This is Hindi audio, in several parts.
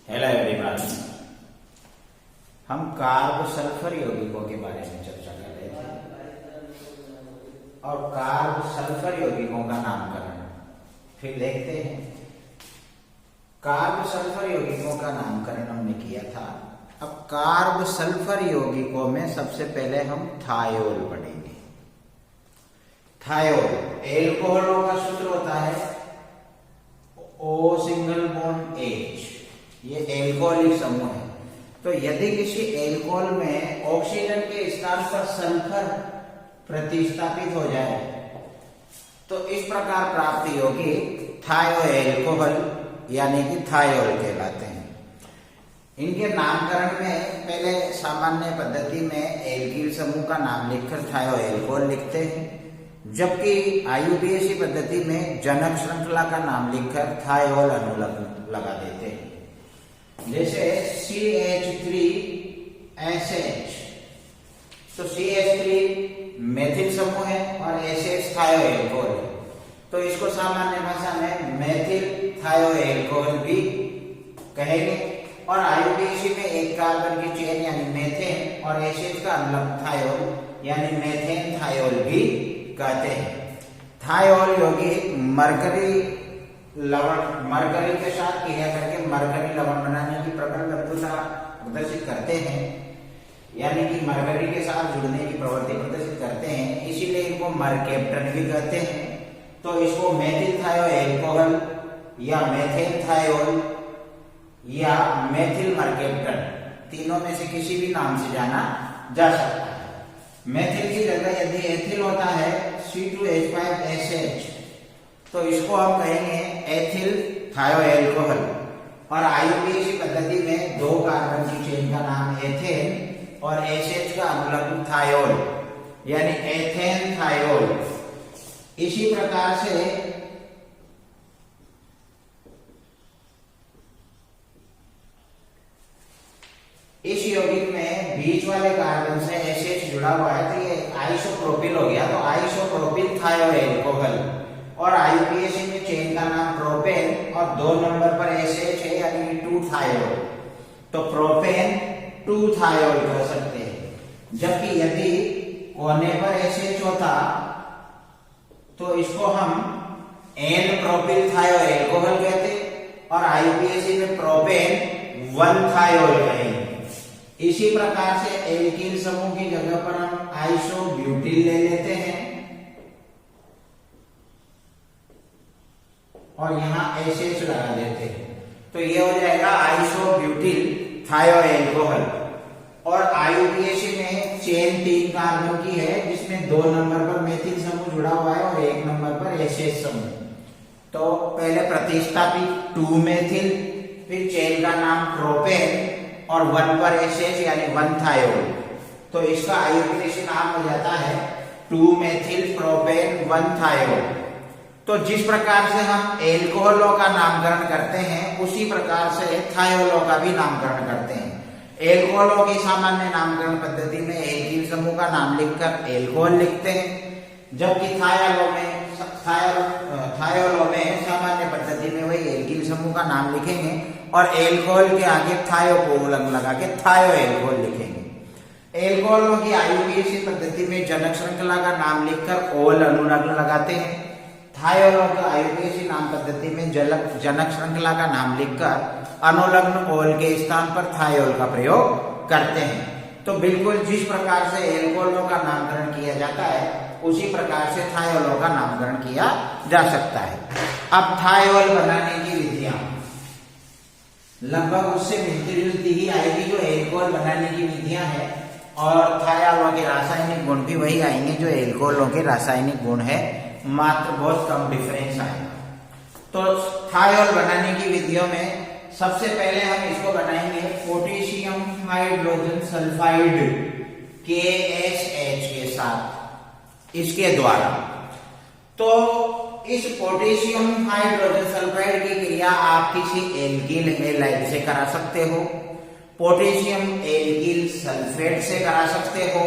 Hello everyone. हम कार्ब सल्फर यौगिकों के बारे में चर्चा कर रहे थे और कार्ब सल्फर यौगिकों का नामकरण फिर देखते हैं। कार्ब सल्फर यौगिकों का नामकरण हमने किया था। अब कार्ब सल्फर यौगिकों में सबसे पहले हम थायोल पढ़ेंगे। थायोल एल्कोहलों का सूत्र होता है O सिंगल बॉन्ड H। ये एल्कोहलिक समूह है। तो यदि किसी एल्कोहल में ऑक्सीजन के स्थान पर सल्फर प्रतिस्थापित हो जाए तो इस प्रकार प्राप्ति होगी थायो एल्कोहल यानी कि थायोल कहलाते हैं। इनके नामकरण में पहले सामान्य पद्धति में एल्किल समूह का नाम लिखकर थायो एल्कोहल लिखते हैं, जबकि आईयूपीएसी पद्धति में जनक श्रृंखला का नाम लिखकर थायोल अनुलग्न लगा देते हैं। जैसे CH3SH, तो CH3 मेथिल समूह है और SH थायो एल्कोहल है, तो इसको सामान्य भाषा में मेथिल थायो एल्कोहल भी कहेंगे। और आईयूपीएसी में एक कार्बन की चेन यानी मेथेन और SH का अनुलग्न थायोल यानी मेथेन थायोल भी कहते हैं। थायोल यौगिक मरकरी के साथ क्रिया करके मरकरी लवण बनाने की प्रबल बंधुता प्रदर्शित करते हैं, यानी कि मरकरी के साथ जुड़ने की प्रवृत्ति प्रदर्शित करते हैं, इसीलिए इनको मरकेप्टन भी कहते हैं। तो इसको मेथिल थायो एल्कोहल या मेथेन थायोल या मेथिल मरकेप्टन तीनों में से किसी भी नाम से जाना जा सकता है। मेथिल की जगह यदि एथिल होता है C2H5SH तो इसको हम कहेंगे एथिल थायो एल्कोहल। और आईयूपीएसी पद्धति में दो कार्बन की चेन का नाम एथेन और SH का अनुलग्न थायोल यानी एथेन थायोल। इसी प्रकार से इस यौगिक में बीच वाले कार्बन से SH जुड़ा हुआ है तो ये आइसोप्रोपिल हो गया, तो आइसोप्रोपिल थायो एल्कोहल। और आईयूपीएसी में चेन का नाम प्रोपेन और 2 नंबर पर SH है यानी 2 थायोल, तो प्रोपेन 2 थायोल कह सकते हैं। जबकि यदि कोने पर SH होता तो इसको हम N प्रोपिल थायो एल्कोहल कहते और आईयूपीएसी में प्रोपेन 1 थायोल कहेंगे। इसी प्रकार से एल्किल समूह की जगह पर हम आइसोब्यूटिल ले लेते हैं और यहाँ SH लगा देते हैं, तो ये हो जाएगा आइसोब्यूटिल थायो एल्कोहल। और आईयूपीएसी में चेन 3 कार्बन की है जिसमें 2 नंबर पर मेथिल समूह जुड़ा हुआ है और 1 नंबर पर SH समूह। तो पहले प्रतिस्थापित 2 मेथिल, फिर चेन का नाम प्रोपेन और 1 पर SH यानी 1 थायोल, तो इसका आईयूपीएसी नाम हो जाता है 2 मेथिल प्रोपेन 1 थायोल। तो जिस प्रकार से हम एल्कोहलों का नामकरण करते हैं उसी प्रकार से थायोलों का भी नामकरण करते हैं। एल्कोहलों की सामान्य नामकरण पद्धति में एल्किल समूह का नाम लिखकर एल्कोहल लिखते हैं, जबकि थायोलों में सामान्य पद्धति में वही एल्किल समूह का नाम लिखेंगे और एल्कोहल के आगे थायो को उलंग लगा के थायो एल्कोहल लिखेंगे। एल्कोहलों की आईयूपीएसी पद्धति में जनक श्रृंखला का नाम लिखकर ओल अनुलग्न लगाते हैं। थायोलों के आईयूपीएसी नाम पद्धति में जनक श्रृंखला का नाम लिखकर अनुलग्न ओल के स्थान पर थायोल का प्रयोग करते हैं। तो बिल्कुल जिस प्रकार से एल्कोहलों का नामकरण किया जाता है उसी प्रकार से थायोलों का नामकरण किया जा सकता है। अब थायोल बनाने की विधियां लगभग उससे मिलती जुलती ही आएगी जो एल्कोहल बनाने की विधियां हैं, और थायोलों के रासायनिक गुण भी वही आएंगे जो एल्कोहलों के रासायनिक गुण है, मात्र बहुत कम डिफरेंस आएगा। तो थायोल बनाने की विधियों में सबसे पहले हम इसको बनाएंगे पोटेशियम हाइड्रोजन सल्फाइड KSH के साथ, इसके द्वारा। तो इस पोटेशियम हाइड्रोजन सल्फाइड की क्रिया आप किसी एल्किल हैलाइड से करा सकते हो, पोटेशियम एल्किल सल्फेट से करा सकते हो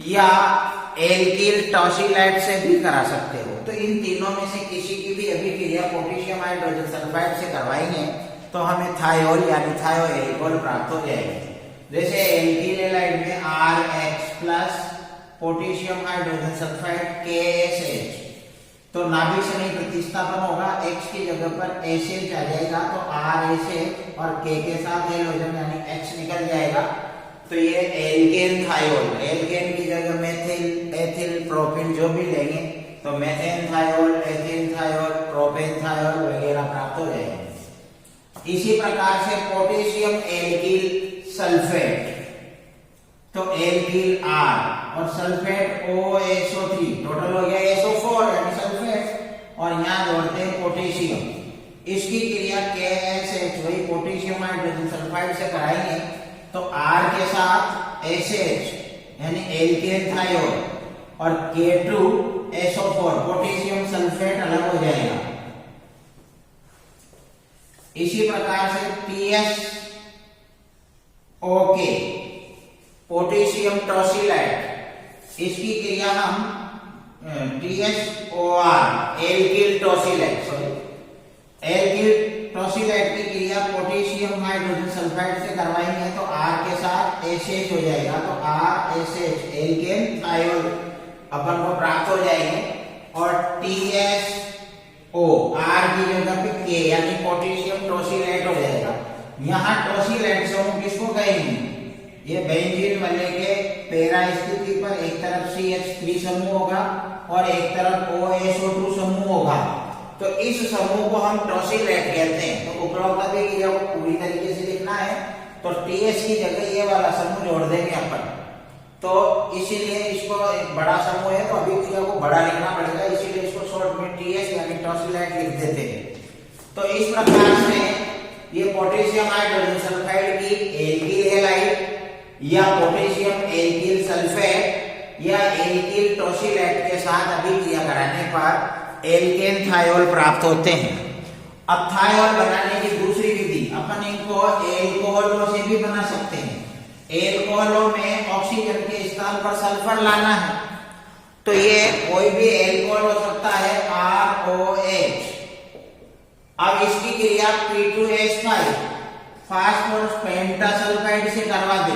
या एल्किल टॉसिलाइट से भी करा सकते हो। तो इन तीनों में से किसी की भी अभिक्रिया पोटेशियम हाइड्रोजन सल्फाइड से करवाएंगे तो हमें थायोल यानी थायोएल्कोहल प्राप्त हो जाएगा। जैसे एल्किल हैलाइड में RX plus potassium hydrogen sulphide KSH, तो नाभिक से प्रतिस्थापन होगा, X की जगह पर SH आ जाएगा, तो RSH और K के साथ हैलोजन यानी X निकल जाएगा, तो ये एल्केन थायोल, एल्केन की जगह मेथिल एथिल प्रोपेन जो भी लेंगे तो methane thiol, ethyl thiol, propane thiol वगैरह प्राप्त हो जाएंगे। इसी प्रकार से पोटेशियम एल्किल सल्फेट, तो एल्किल R और सल्फेट OSO3, टोटल हो गया SO4 यानी सल्फेट, और यहाँ जोड़ते हैं पोटेशियम। इसकी क्रिया KSH वही पोटेशियम हाइड्रोजन सल्फाइड से कराएंगे, तो R के साथ SH यानी एल्केन थायोल और K2SO4 पोटेशियम सल्फेट अलग हो जाएगा। इसी प्रकार से TSOK पोटेशियम टॉसिलाइट, इसकी क्रिया हम TSOR एल्किल टॉसिलाइट, एल्किल टॉसिलाइट की क्रिया पोटेशियम हाइड्रोजन सल्फाइड से करवाएंगे, तो R के साथ SH हो जाएगा, तो RSH एल्केन थायोल अपन को प्राप्त हो जाएंगे। और TSO R की जगह पे K यानी पोटेशियम टॉसिलाइट हो जाएगा। यहाँ टॉसिलाइट से हम किसको कहेंगे, ये बेंजीन वाले के पैरा स्थिति पर एक तरफ CH3 समूह होगा और एक तरफ OSO2 समूह होगा, तो इस समूह को हम टॉसिलाइट कहते हैं। तो उपरोक्त क्रिया को पूरी तरीके से लिखना है, तो TS की जगह ये वाला समूह जोड़ देंगे अपन, तो इसीलिए इसको एक बड़ा समूह है तो अभी क्रिया को बड़ा लिखना पड़ेगा, इसीलिए इसको शॉर्ट में TS यानी टॉसिलाइट लिख देते हैं। तो इस प्रकार से ये पोटेशियम हाइड्रोजन सल्फाइड की एल्किल हैलाइड या पोटेशियम एल्किल सल्फेट या एल्किल टॉसिलाइट के साथ अभिक्रिया कराने पर एल्केन थायोल प्राप्त होते हैं। अब थायोल बनाने की दूसरी विधि, अपन इनको एल्कोहलों से भी बना सकते हैं। एल्कोहलों में ऑक्सीजन के स्थान पर सल्फर लाना है, तो ये कोई भी एल्कोहल हो सकता है ROH। अब इसकी क्रिया P2H5 फास्फोरस पेंटासल्फाइड से करवा दे,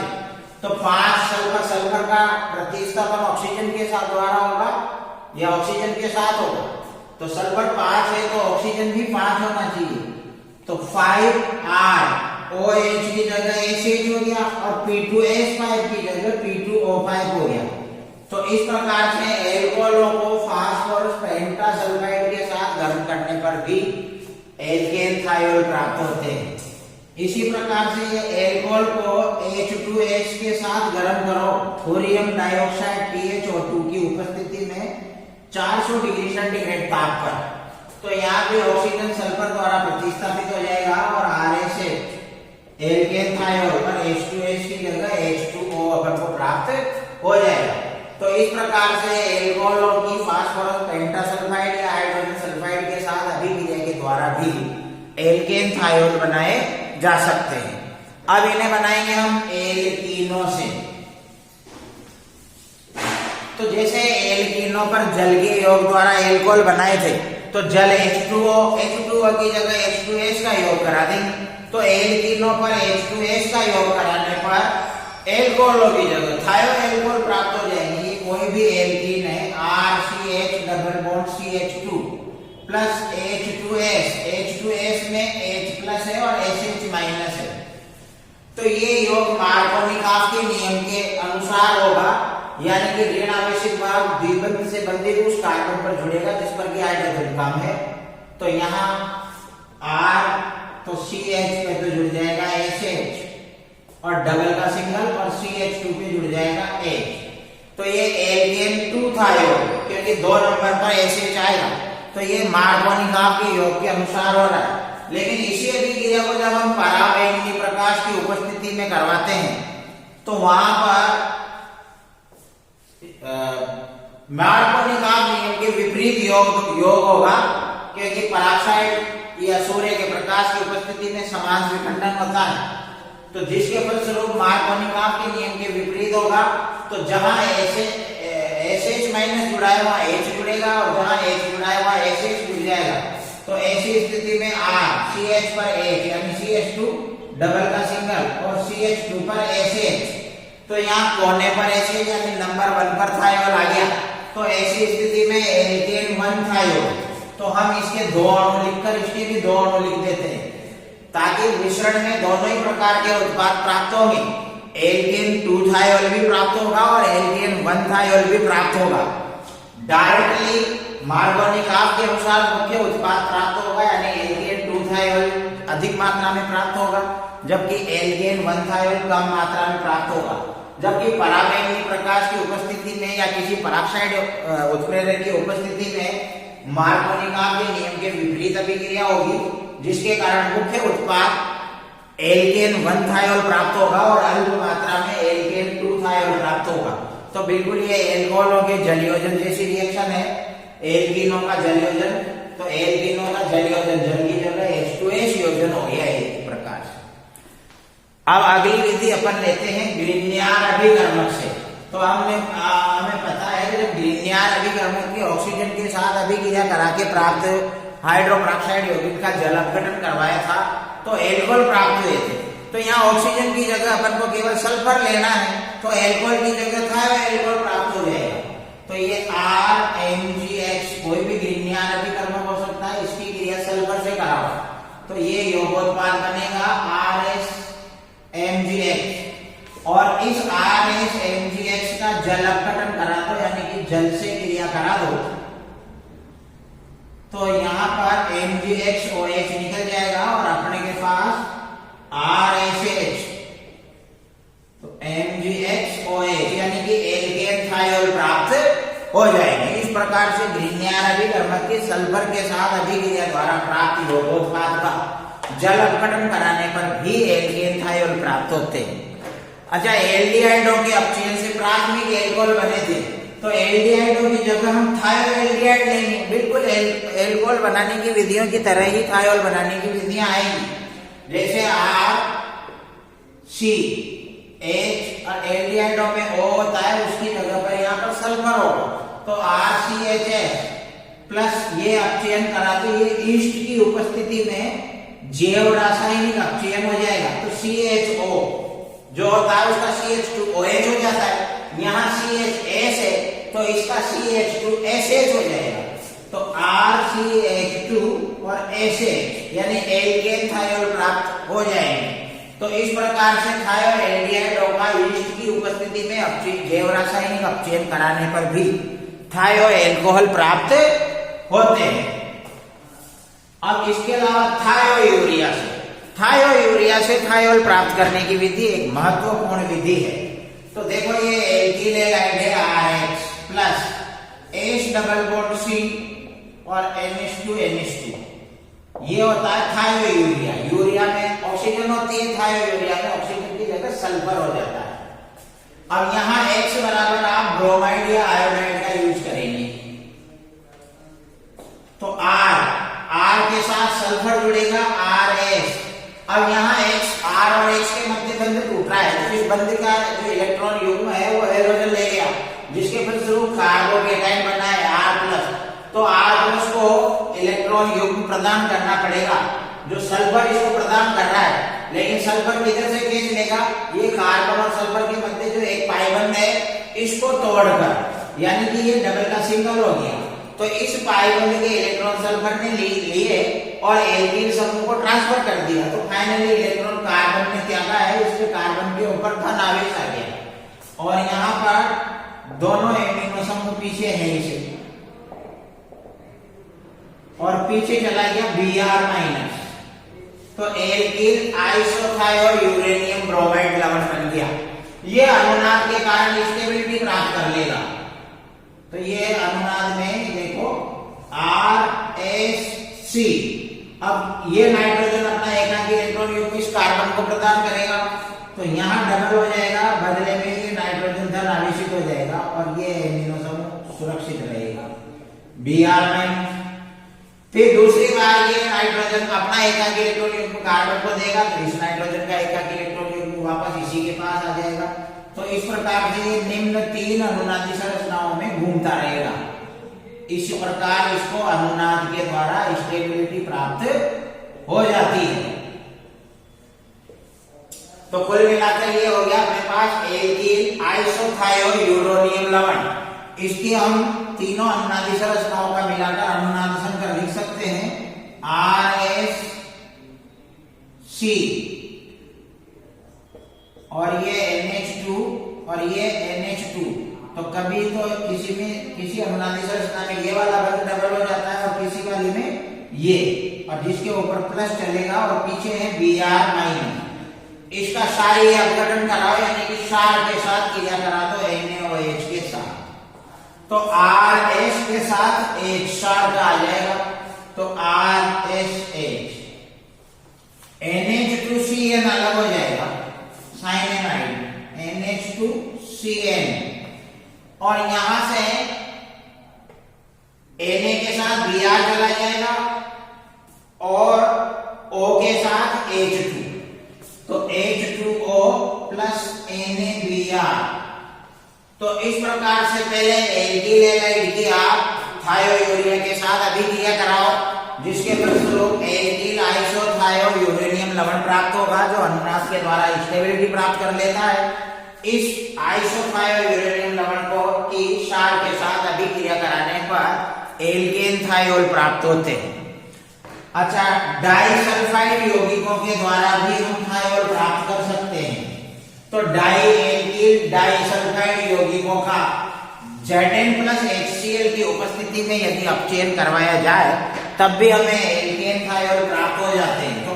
तो 5 सल्फर, सल्फर का प्रतिस्थापन ऑक्सीजन के साथ द्वारा होगा या ऑक्सीजन के साथ होगा, तो सल्फर 5 है तो ऑक्सीजन भी 5 होना चाहिए, तो 5R OH की जगह SH हो गया और P2H5 की जगह P2O5 हो गया। तो इस प्रकार से एल्कोहलों को फास्फोरस पेंटासल्फाइड के साथ गर्म करने पर भी एल्केन थायोल प्राप्त होते हैं। इसी प्रकार से ये एल्कोहल को H2S के साथ गर्म करो थोरियम डाइऑक्साइड THO2 की उपस्थिति में 400 डिग्री सेंटीग्रेड ताप पर, तो यहाँ पे ऑक्सीजन सल्फर द्वारा प्रतिस्थापित हो जाएगा और RSH एल्केन थायोल और H2S की जगह H2O अपन को प्राप्त हो जाएगा। तो इस प्रकार से एल्कोहलों की फास्फोरस पेंटासल्फाइड या हाइड्रोजन सल्फाइड के साथ अभिक्रिया के द्वारा भी एल्केन थायोल बनाए जा सकते हैं। अब इन्हें बनाएंगे हम एल्कीनों से। तो जैसे एल्कीनों पर जल के योग द्वारा एल्कोहल बनाए थे, तो जल H2O की जगह H2S का योग करा देंगे, तो एल्कीनों पर H2S का योग कराने पर एल्कोहलों की जगह थायोएल्कोहल प्राप्त हो जाएंगे। कोई भी एल्कीन है RCH double bond CH2 plus H2S, H2S में H प्लस है और SH माइनस है, तो ये योग मार्कोनिकॉफ के नियम के अनुसार होगा, यानी कि ऋण आवेशित भाग द्विबंध से बंधित उस कार्बन पर जुड़ेगा जिस पर कि हाइड्रोजन कम है, तो यहाँ R तो CH पे तो जुड़ जाएगा SH और डबल का सिंगल और CH2 पे जुड़ जाएगा H, तो ये एल्केन 2 थायोल क्योंकि 2 नंबर पर SH आएगा, तो ये मार्कोनिकॉफ के योग के अनुसार हो रहा है। लेकिन इसी अभिक्रिया को जब हम पराबैंगनी प्रकाश की उपस्थिति में करवाते हैं, तो वहां पर मार्कोनिकॉफ नियम के विपरीत योग होगा, क्योंकि पराक्साइड या सूर्य के प्रकाश की उपस्थिति में समान विखंडन होता है, तो जिसके फलस्वरूप मार्कोनिकॉफ के नियम के विपरीत होगा, तो जहां SH माइनस जुड़ा है वहां H जुड़ेगा और जहां H जुड़ा है वहां SH जुड़ जाएगा, तो ऐसी स्थिति में CH पर H यानी CH2 डबल का सिंगल और CH2 पर SH, तो यहाँ कोने पर SH यानी नंबर 1 पर थायोल आ गया। तो ऐसी स्थिति में एल्केन 1 थायोल, तो हम इसके 2 अणु लिखकर इसके भी 2 अणु लिख देते हैं ताकि मिश्रण में दोनों ही प्रकार के उत्पाद प्राप्त होंगे। एल्केन 2 थायोल भी प्राप्त होगा और एल्केन 1 थायोल भी प्राप्त होगा। डायरेक्टली मार्गोनिक आप के अनुसार मुख्य उत्पाद प्राप्त होगा यानी एल्केन 2 थायोल अधिक मात्रा में प्राप्त होगा, जबकि एल्केन 1 थायोल कम मात्रा में प्राप्त होगा। जबकि पराबैंगनी प्रकाश की उपस्थिति में या किसी पराक्साइड उत्प्रेरक की उपस्थिति में मार्गोनिक आप के नियम के विपरीत अभिक्रिया होगी, जिसके कारण मुख्य उत्पाद एल्केन 1 थायोल प्राप्त होगा और अल्प मात्रा में एल्केन 2 थायोल प्राप्त होगा। तो बिल्कुल ये एल्कोहलों के जलयोजन जैसी रिएक्शन है, एल्कीनों का जलयोजन। तो एल्कीनों का जलयोजन जल की जगह H2S योजन हो गया एक प्रकार से। अब अगली विधि अपन लेते हैं ग्रिग्नियर अभिकर्मक से। तो हमें पता है कि जब ग्रिग्नियर अभिकर्मक की ऑक्सीजन के साथ अभिक्रिया करा के प्राप्त हाइड्रोपेरोक्साइड यौगिक का जल अपघटन करवाया था तो एल्कोहल प्राप्त हुए थे। तो यहाँ ऑक्सीजन की जगह अपन को केवल सल्फर लेना है, तो एल्कोहल की जगह था एल्कोहल प्राप्त हो जाएगा। तो ये RMgX कोई भी ग्रिग्नियर अभिकर्मक हो सकता है, इसकी क्रिया सल्फर से करा हुआ, तो ये यौगोत्पाद बनेगा RSMgX। और इस RSMgX का जल अपघटन करा दो यानी कि जल से क्रिया करा दो, तो यहाँ पर MgXOH निकल जाएगा और अपने के पास RSH, तो MgXOH यानी कि एल्केन थायोल प्राप्त हो जाएंगे। इस प्रकार से ग्रिग्नियर अभिकर्मक के सल्फर के साथ अभिक्रिया द्वारा प्राप्त यौगोत्पाद का जल अपघटन कराने पर भी एल्केन थायोल प्राप्त होते हैं। अच्छा, एल्डिहाइडों के अपचयन से प्राथमिक एल्कोहल बने थे, तो एल्डिहाइडों की जगह हम थायोएल्डिहाइड लेंगे। बिल्कुल एल्कोहल बनाने की विधियों की तरह ही थायोल बनाने की विधियां आएंगी, जैसे RCH और एल्डिहाइडों में O होता है, उसकी जगह पर यहाँ पर सल्फर होगा, तो RCHS प्लस ये अपचयन कराते ये ईस्ट की उपस्थिति में जैव रासायनिक अपचयन हो जाएगा, तो CHO जो होता है उसका CH2OH हो जाता है। यहाँ CHS है तो इसका CH2SH हो जाएगा, तो RCH2 और SH यानी एल्केन थायोल प्राप्त हो जाएंगे। तो इस प्रकार से थायोएल्डिहाइडों का ईस्ट की उपस्थिति में जैव रासायनिक अपचयन कराने पर भी थायोएल्कोहल प्राप्त होते हैं। अब इसके अलावा थायोयूरिया से थायोल प्राप्त करने की विधि एक महत्वपूर्ण विधि है। तो देखो ये एल्किल हैलाइड है RH plus H double bond C और NH2 ये होता है थायोयूरिया। यूरिया में ऑक्सीजन होती है, थायोयूरिया में ऑक्सीजन की जगह सल्फर हो जाता है। अब यहाँ X बराबर आप ब्रोमाइड या आयोडाइड का यूज करेंगे, तो R के साथ सल्फर जुड़ेगा RS। अब यहाँ R और X के मध्य बंध टूट रहा है, तो इस बंध का जो इलेक्ट्रॉन युग्म है वो हाइड्रोजन ले गया, जिसके फलस्वरूप कार्बोकेटाइन बना है R+। तो R+ को इलेक्ट्रॉन युग्म प्रदान करना पड़ेगा, जो सल्फर इसको प्रदान कर रहा है, लेकिन सल्फर किधर से खींच लेगा, ये कार्बन और सल्फर के मध्य जो एक पाई बंध है इसको तोड़कर, यानी कि ये डबल का सिंगल हो गया। तो इस पाई बंध के इलेक्ट्रॉन सल्फर ने लिए और एल्किल समूह को ट्रांसफर कर दिया, तो फाइनली इलेक्ट्रॉन कार्बन ने त्यागा है, इसके कार्बन के ऊपर धन आवेश आ गया और यहाँ पर दोनों एमिनो समूह पीछे है इसे, और पीछे चला गया Br-, तो एल्किल आइसोथायो यूरेनियम ब्रोमाइड लवण बन गया। ये अनुनाद के कारण स्टेबिलिटी प्राप्त कर लेगा, तो ये अनुनाद में देखो RSC। अब ये नाइट्रोजन अपना एकाकी इलेक्ट्रॉन युग्म इस कार्बन को प्रदान करेगा, तो यहाँ डबल हो जाएगा, बदले में ये नाइट्रोजन धन आवेशित हो जाएगा और ये एमिनो समूह सुरक्षित रहेगा Br-। फिर दूसरी बार ये नाइट्रोजन अपना एकाकी इलेक्ट्रॉन युग्म कार्बन को देगा, तो इस नाइट्रोजन का एकाकी इलेक्ट्रॉन युग्म वापस इसी के पास आ जाएगा। तो इस प्रकार से ये निम्न 3 अनुनादी संरचनाओं में घूमता रहेगा। इस प्रकार इसको अनुनाद के द्वारा स्टेबिलिटी प्राप्त हो जाती है। तो कुल मिलाकर ये हो गया अपने पास एल्कीन आइसोथायोयूरेनियम लवण। इसकी हम तीनों अनुनादी संरचनाओं का मिलाकर अनुनाद संकर लिख सकते हैं RSC, और ये NH2 और ये NH2। तो कभी तो किसी अनुनादी संरचना में ये वाला बंध डबल हो जाता है और किसी वाली में ये, और जिसके ऊपर प्लस चलेगा और पीछे है Br-। इसका सारी अपघटन कराओ, यानी कि क्षार के साथ क्रिया करा दो NaOH के साथ, तो RS के साथ H क्षार का आ जाएगा, तो RSH। NH2CN अलग हो जाएगा, साइनेनाइड NH2CN, और यहां से Na के साथ Br चला जाएगा और O के साथ H2, तो H2O प्लस NaBr। तो इस प्रकार से पहले एल्किल हैलाइड की आप थायोयूरिया के साथ अभिक्रिया कराओ, जिसके फलस्वरूप एल्किल आइसोथायोयूरेनियम लवण प्राप्त होगा, जो अनुनाद के द्वारा स्टेबिलिटी प्राप्त कर लेता है। इस आइसोथायोयूरेनियम लवण को की क्षार के साथ अभिक्रिया कराने पर एल्केन थायोल प्राप्त होते हैं। अच्छा, डाइसल्फाइड यौगिकों के द्वारा भी हम थायोल प्राप्त कर सकते हैं। तो डाई एल्किल डाइसल्फाइड यौगिकों का Zn+HCl की उपस्थिति में यदि अपचयन करवाया जाए तब भी हमें एल्केन थायोल प्राप्त हो जाते हैं। तो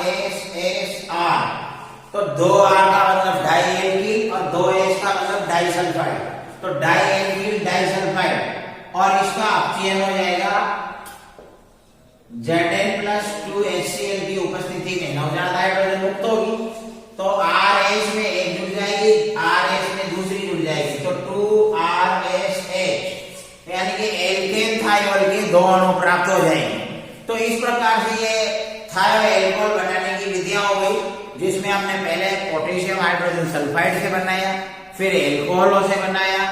RSSR, तो 2R का मतलब डाई एल्किल और 2S का मतलब डाइसल्फाइड, तो डाई एल्किल डाइसल्फाइड, और इसका अपचयन हो जाएगा Zn+2HCl की उपस्थिति में, नवजात हाइड्रोजन मुक्त होगी, तो RS में एक जुड़ जाएगी, RS में दूसरी जुड़ जाएगी, तो 2RSH, यानी कि एल्केन थायोल के 2 अणु प्राप्त हो जाएंगे। तो इस प्रकार से ये थायो एल्कोहल बनाने की विधियां हो गई, जिसमें हमने पहले पोटेशियम हाइड्रोजन सल्फाइड से बनाया, फिर एल्कोहलों से बनाया,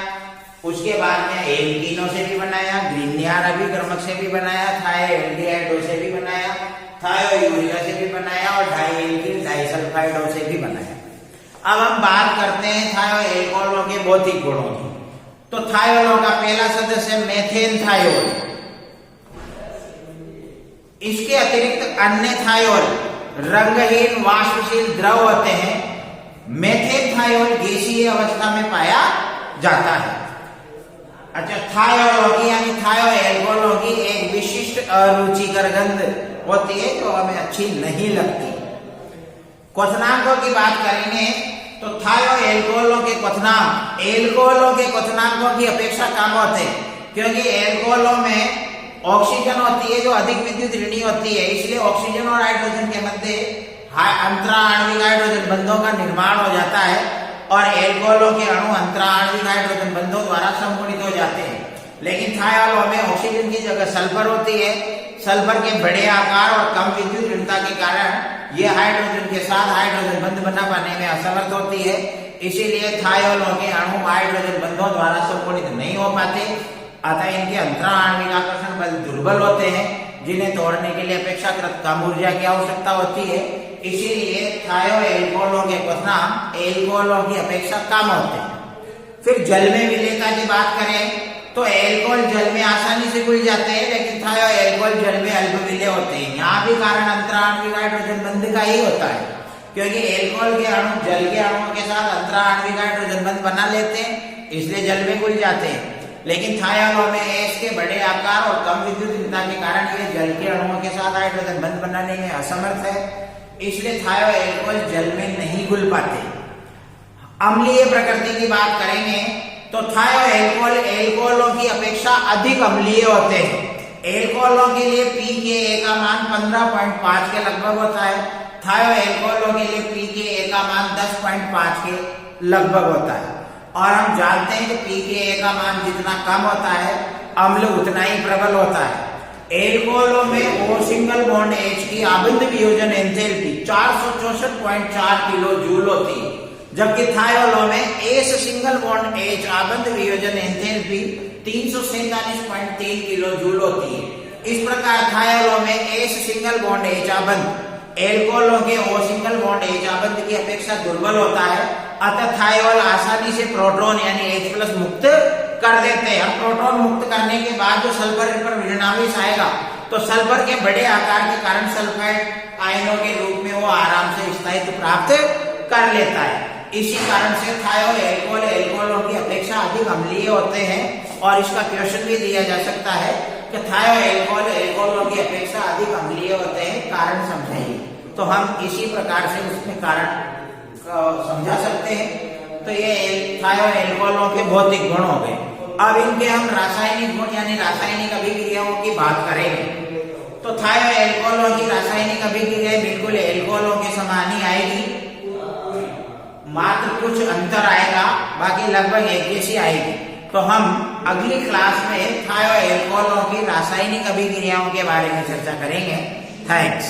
उसके बाद में एल्कीनों से भी बनाया, ग्रीनियर अभिकर्मक से भी बनाया, थायोएल्डिहाइडों से भी बनाया, थायोयूरिया से भी बनाया, और डाइएल्किल डाइसल्फाइडों से भी बनाया। अब हम बात करते हैं थायोएल्कोहलों के भौतिक गुणों की। तो थायोलों का पहला सदस्य मेथेन थायोल। इसके अतिरिक्त अन्य थायोल रंगहीन वाष्पशील द्रव होते हैं। मेथेन थायोल गैसीय अवस्था में पाया जाता है। अच्छा, थायोलों की यानी थायोएल्कोहलों की एक विशिष्ट अरुचिकर गंध होती है जो हमें अच्छी नहीं लगती। क्वथनांकों की बात करेंगे तो थायोएल्कोहलों के क्वथनांक एल्कोहलों के क्वथनांकों की अपेक्षा कम होते हैं, क्योंकि एल्कोहलों में ऑक्सीजन होती है जो अधिक विद्युत ऋणी होती है, इसलिए ऑक्सीजन और हाइड्रोजन के मध्य अंतराण्विक हाइड्रोजन बंधों का निर्माण हो जाता है, और एल्कोहलों के अणु अंतराण्विक हाइड्रोजन बंधों द्वारा संगुणित हो जाते हैं। लेकिन थायोलों में ऑक्सीजन की जगह सल्फर होती है। सल्फर के बड़े आकार और कम विद्युत ऋणता के कारण ये हाइड्रोजन के साथ हाइड्रोजन बंध बना पाने में असमर्थ होती है, इसीलिए थायोलों के अणु हाइड्रोजन बंधों द्वारा संगुणित नहीं हो पाते, अतः इनके अंतराण्विक आकर्षण बल दुर्बल होते हैं, जिन्हें तोड़ने के लिए अपेक्षाकृत कम ऊर्जा की आवश्यकता होती है। इसीलिए थायोएल्कोहलों के क्वथनांक एल्कोहलों की अपेक्षा कम होते हैं। फिर जल में विलेयता की बात करें तो एल्कोहल जल में आसानी से घुल जाते हैं, लेकिन थायोएल्कोहल जल में अल्प विलेय होते हैं। यहाँ भी कारण अंतराण्विक हाइड्रोजन बंध का ही होता है, क्योंकि एल्कोहल के अणु जल के अणुओं के साथ अंतराण्विक हाइड्रोजन बंध बना लेते हैं, इसलिए जल में घुल जाते हैं। लेकिन थायोलों में एस के बड़े आकार और कम विद्युत ऋणता के कारण ये जल के अणुओं के साथ हाइड्रोजन बंध बनाने में असमर्थ है, इसलिए थायोएल्कोहल जल में नहीं घुल पाते। अम्लीय प्रकृति की बात करेंगे तो थायोएल्कोहल एल्कोहलों की अपेक्षा अधिक अम्लीय होते हैं। एल्कोहलों के लिए pKa का मान 15.5 के लगभग होता है, थायोएल्कोहलों के लिए pKa का मान 10.5 के लगभग होता है। और हम जानते हैं कि pKa का मान जितना कम होता है अम्ल उतना ही प्रबल होता है। एल्कोहलों में O सिंगल बॉन्ड H की आबंध वियोजन एंथैल्पी 464.4 किलो जूल होती है, जबकि थायोलों में एस सिंगल बॉन्ड H आबंध वियोजन एंथैल्पी 347.3 किलो जूल होती है। इस प्रकार थायोलों में एस सिंगल बॉन्ड एचाबंध एल्कोहलों के ओ सिंगल बॉन्ड एचाबंध की अपेक्षा दुर्बल होता है, अतः थायोल आसानी से प्रोटॉन यानी H+ मुक्त कर देते हैं। प्रोटॉन मुक्त करने के बाद जो सल्फर पर विजनावेश आएगा तो सल्फर के बड़े आकार के कारण सल्फाइड आयनों के रूप में वो आराम से स्थायित्व प्राप्त कर लेता है। इसी कारण से थायो एल्कोहल एल्कोहलों की अपेक्षा अधिक अम्लीय होते हैं और इसका क्वेश्चन भी दिया जा सकता है कि थायो एल्कोहल एल्कोहलों की अपेक्षा अधिक अम्लीय होते हैं, कारण समझाइए। तो हम इसी प्रकार से उसमें कारण समझा सकते हैं। तो ये थायो एल्कोहलों के भौतिक गुण हो गए। अब इनके हम रासायनिक गुण यानी रासायनिक अभिक्रियाओं की बात करेंगे। तो थायो एल्कोहलों की रासायनिक अभिक्रियाएं बिल्कुल एल्कोहलों के समान ही आएगी, मात्र कुछ अंतर आएगा, बाकी लगभग एक जैसी आएगी। तो हम अगली क्लास में थायो एल्कोहलों की रासायनिक अभिक्रियाओं के बारे में चर्चा करेंगे। थैंक्स।